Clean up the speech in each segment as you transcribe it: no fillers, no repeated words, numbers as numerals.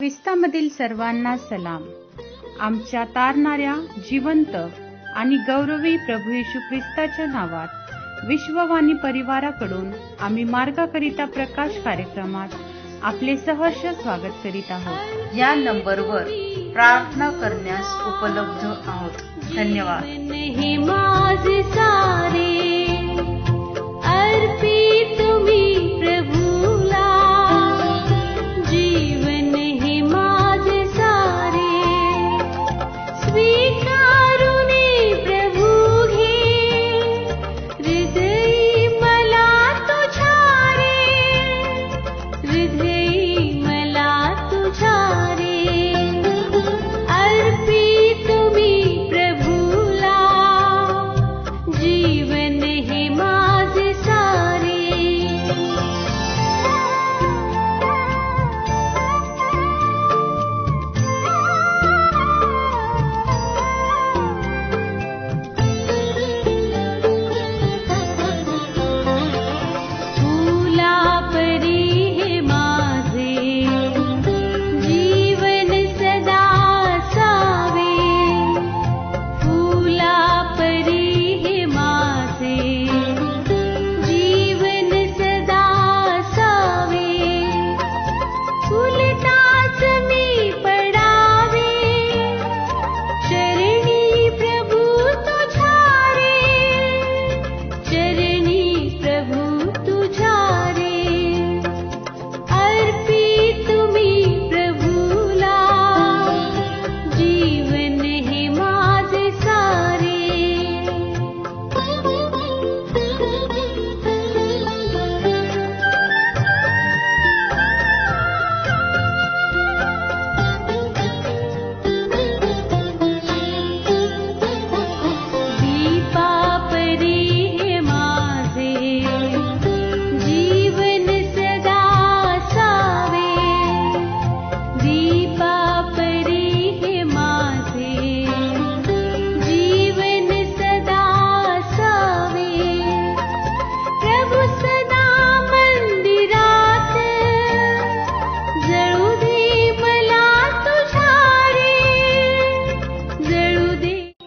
ख्रिस्तामधील सर्वांना सलाम. आमच्या तारणाऱ्या जिवंत आणि गौरवी प्रभू येशू ख्रिस्ताच्या नावात विश्ववाणी परिवाराकडून आम्ही मार्गाकरिता प्रकाश कार्यक्रमात आपले सहर्ष स्वागत करीत आहोत. या नंबरवर प्रार्थना करण्यास उपलब्ध आहोत. धन्यवाद.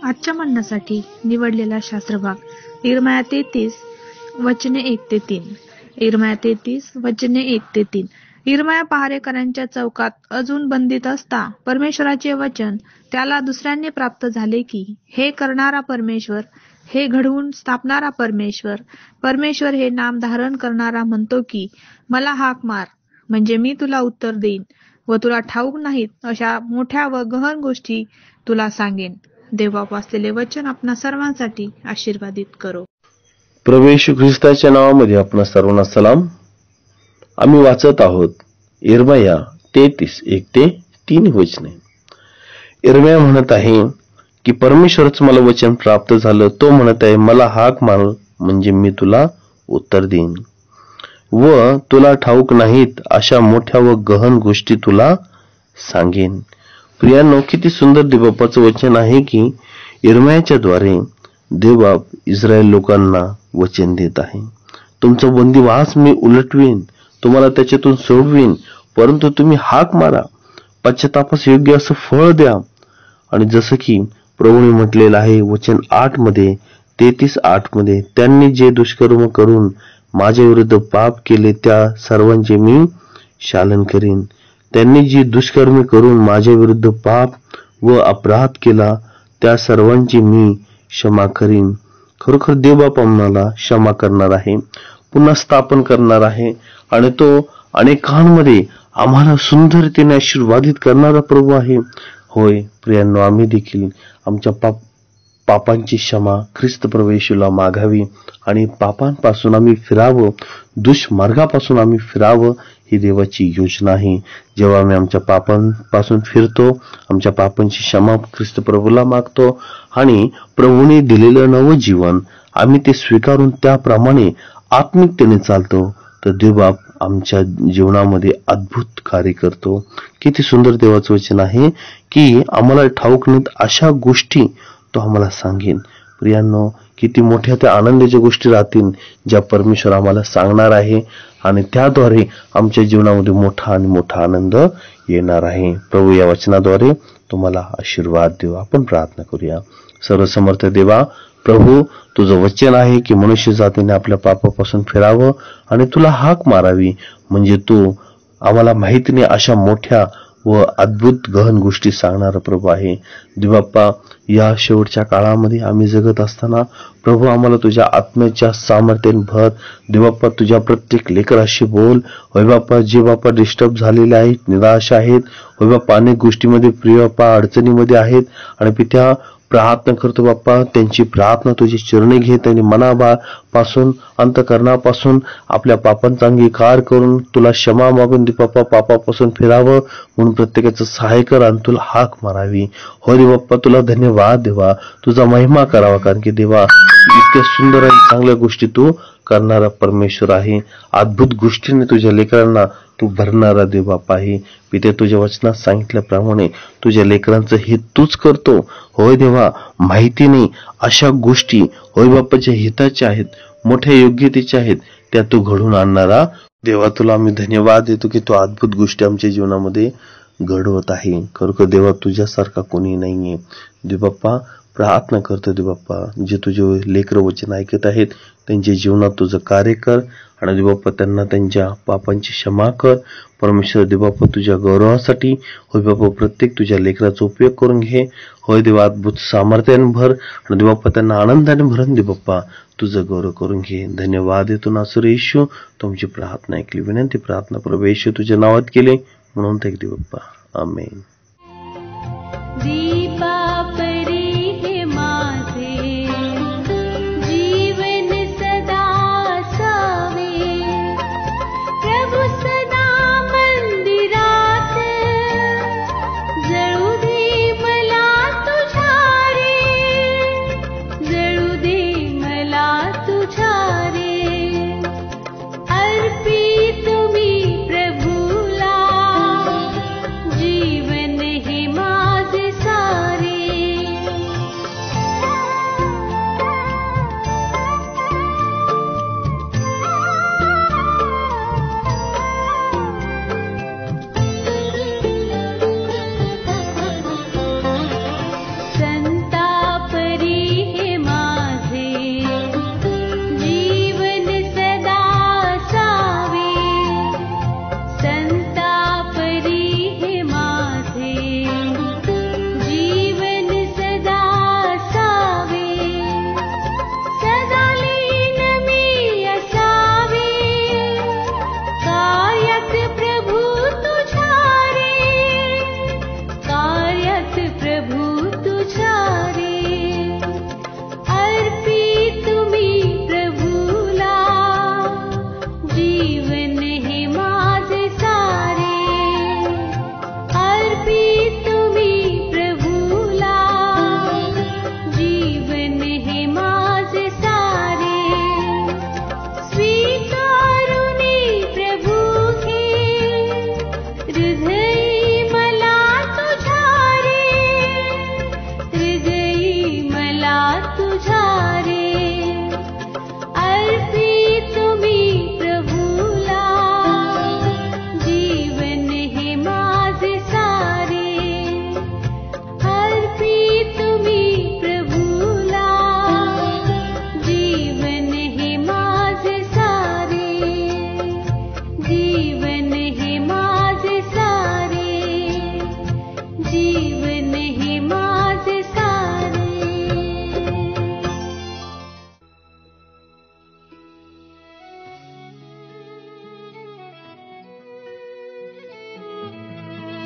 आजच्या म्हणण्यासाठी निवडलेला शास्त्रभाग इर्मया 33 वचने 1-3. इर्मया 33 वचने 1-3. इर्मया पहारेकरांच्या चौकात अजून बंदित असता परमेश्वराचे वचन त्याला दुसऱ्यांनी प्राप्त झाले की, हे करणारा परमेश्वर, हे घडवून स्थापणारा परमेश्वर, परमेश्वर हे नाम धारण करणारा म्हणतो की, मला हाक मार म्हणजे मी तुला उत्तर देईन व तुला ठाऊक नाहीत अशा मोठ्या व गहन गोष्टी तुला सांगेन. देवबाप वाचलेले वचन आपणा सर्वांसाठी आशीर्वादित करो. प्रभू येशू ख्रिस्ताच्या नावामध्ये आपणा सर्वांना सलाम. आम्ही वाचत आहोत इर्मया 33:1-3 वचने. इर्मया म्हणत आहे की परमेश्वरच मला वचन प्राप्त झालं. तो म्हणत आहे, मला हाक मार म्हणजे मी तुला उत्तर देईन व तुला ठाऊक नाहीत अशा मोठ्या व गहन गोष्टी तुला सांगेन. प्रियांनो, किती सुंदर देवबापाचं वचन आहे की इर्मयाच्या द्वारे देवबाप इस्रायल लोकांना वचन देत आहे. तुमचा बंदिवास मी उलटवीन, तुम्हाला त्याच्यातून सोडवीन, परंतु तुम्ही हाक मारा, पश्चातापास योग्य असं फळ द्या. आणि जसं की प्रभूने म्हटलेलं आहे वचन 8 33:8 त्यांनी जे दुष्कर्म करून माझ्या विरुद्ध पाप केले त्या सर्वांचे मी शालन करीन. त्यांनी जी दुष्कर्मे करून माझ्या विरुद्ध पाप व अपराध केला त्या सर्वांची मी क्षमा करीन. खरोखर देवबाप आम्हाला क्षमा करणार आहे, पुन्हा स्थापन करणार आहे आणि तो अनेकांमध्ये आम्हाला सुंदरतेने आशीर्वादित करणारा प्रभू आहे. होय प्रियांनो, आम्ही देखील आमच्या पापांची क्षमा ख्रिस्त प्रभू येशूला मागावी आणि पापांपासून आम्ही फिरावं, दुष्मार्गापासून आम्ही फिरावं, ही देवाची योजना आहे. जेव्हा आम्ही आमच्या पापांपासून फिरतो, आमच्या पापांची क्षमा ख्रिस्त प्रभूला मागतो आणि प्रभूने दिलेलं नवं जीवन आम्ही ते स्वीकारून त्याप्रमाणे आत्मिकतेने चालतो, तर देवबाप आमच्या जीवनामध्ये अद्भुत कार्य करतो. किती सुंदर देवाचं वचन आहे की आम्हाला ठाऊक नाहीत अशा गोष्टी तो आम्हाला सांगेन. प्रियांनो, किती मोठ्या त्या आनंदाच्या गोष्टी राहतील ज्या परमेश्वर आम्हाला सांगणार आहे आणि त्याद्वारे आमच्या जीवनामध्ये मोठा आणि मोठा आनंद येणार आहे. प्रभू या वचनाद्वारे तुम्हाला आशीर्वाद देऊ. आपण प्रार्थना करूया. सर्वसमर्थ देवा, प्रभू तुझं वचन आहे की मनुष्य जातीने आपल्या पापापासून फिरावं आणि तुला हाक मारावी, म्हणजे तू आम्हाला माहिती नाही अशा मोठ्या व अद्भुत गहन गोष्टी सांगणारा प्रभू आहे. देवबाप्पा, या शेवटच्या काळामध्ये आम्ही जगत असताना प्रभू आम्हाला तुझ्या आत्म्याच्या सामर्थ्याने भर. देवबाप्पा, तुझ्या प्रत्येक लेकराशी बोल. होय बाप्पा, जे बाप्पा डिस्टर्ब झालेले आहेत, निराश आहेत, होय बाप्पा अनेक गोष्टीमध्ये प्रिय बाप्पा अडचणीमध्ये आहेत आणि पित्या प्रार्थना करतो बाप्पा, त्यांची प्रार्थना तुझी चरणी घे. त्यांनी मनापासून अंतकरणापासून आपल्या पापांचा अंगीकार करून तुला क्षमा मागून दे बाप्पा, पापापासून फिरावं म्हणून प्रत्येकाचं सहाय्य कर आणि तुला हाक मारावी. हो रे बाप्पा, तुला धन्यवाद देवा, तुझा महिमा करावा, कारण की देवा इतक्या सुंदर आणि चांगल्या गोष्टी तू करणारा परमेश्वर आहे. अद्भुत गोष्टीने तुझ्या लेकरांना तू भरणारा देव बाप्पा आहे. पिते, तुझ्या वचनात सांगितल्याप्रमाणे तुझ्या लेकरांचं हित तूच करतो. होय देवा, माहिती नाही अशा गोष्टी होय बाप्पाच्या हिताच्या आहेत, मोठ्या योग्यतेच्या आहेत, त्या तू घडून आणणारा देवा, तुला आम्ही धन्यवाद देतो की तू अद्भुत गोष्टी आमच्या जीवनामध्ये घडवत आहे. खरोखर देवा, तुझ्यासारखा कोणी नाहीये. देवबाप्पा, प्रार्थना करतो देवबाप्पा, जे तुझे लेकर वचन ऐकत आहेत त्यांच्या जीवनात तुझं कार्य कर आणि देवबाप्पा त्यांना त्यांच्या पापांची क्षमा कर. परमेश्वर देवबाप्पा, तुझ्या गौरवासाठी होय बाप्पा प्रत्येक तुझ्या लेकराचा उपयोग करून घे. होय देवा, अद्भुत सामर्थ्याने भर आणि देवबाप्पा त्यांना आनंदाने भरून दे बाप्पा, तुझं गौरव करून घे. धन्यवाद देतो नासर येशू, तुमची प्रार्थना ऐकली. विनंती प्रार्थना प्रभू येशू तुझ्या नावात केले म्हणून ऐक दे बाप्पा. आमेन.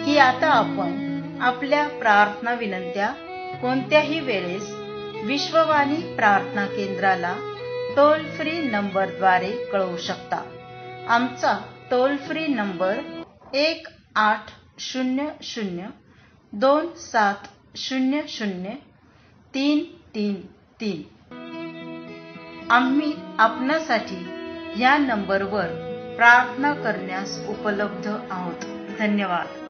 की आता आपण आपल्या प्रार्थना विनंत्या कोणत्याही वेळेस विश्ववाणी प्रार्थना केंद्राला टोल फ्री नंबरद्वारे कळवू शकता. आमचा टोल फ्री नंबर 1-800-2700-333. आम्ही आपणासाठी या नंबरवर प्रार्थना करण्यास उपलब्ध आहोत. धन्यवाद.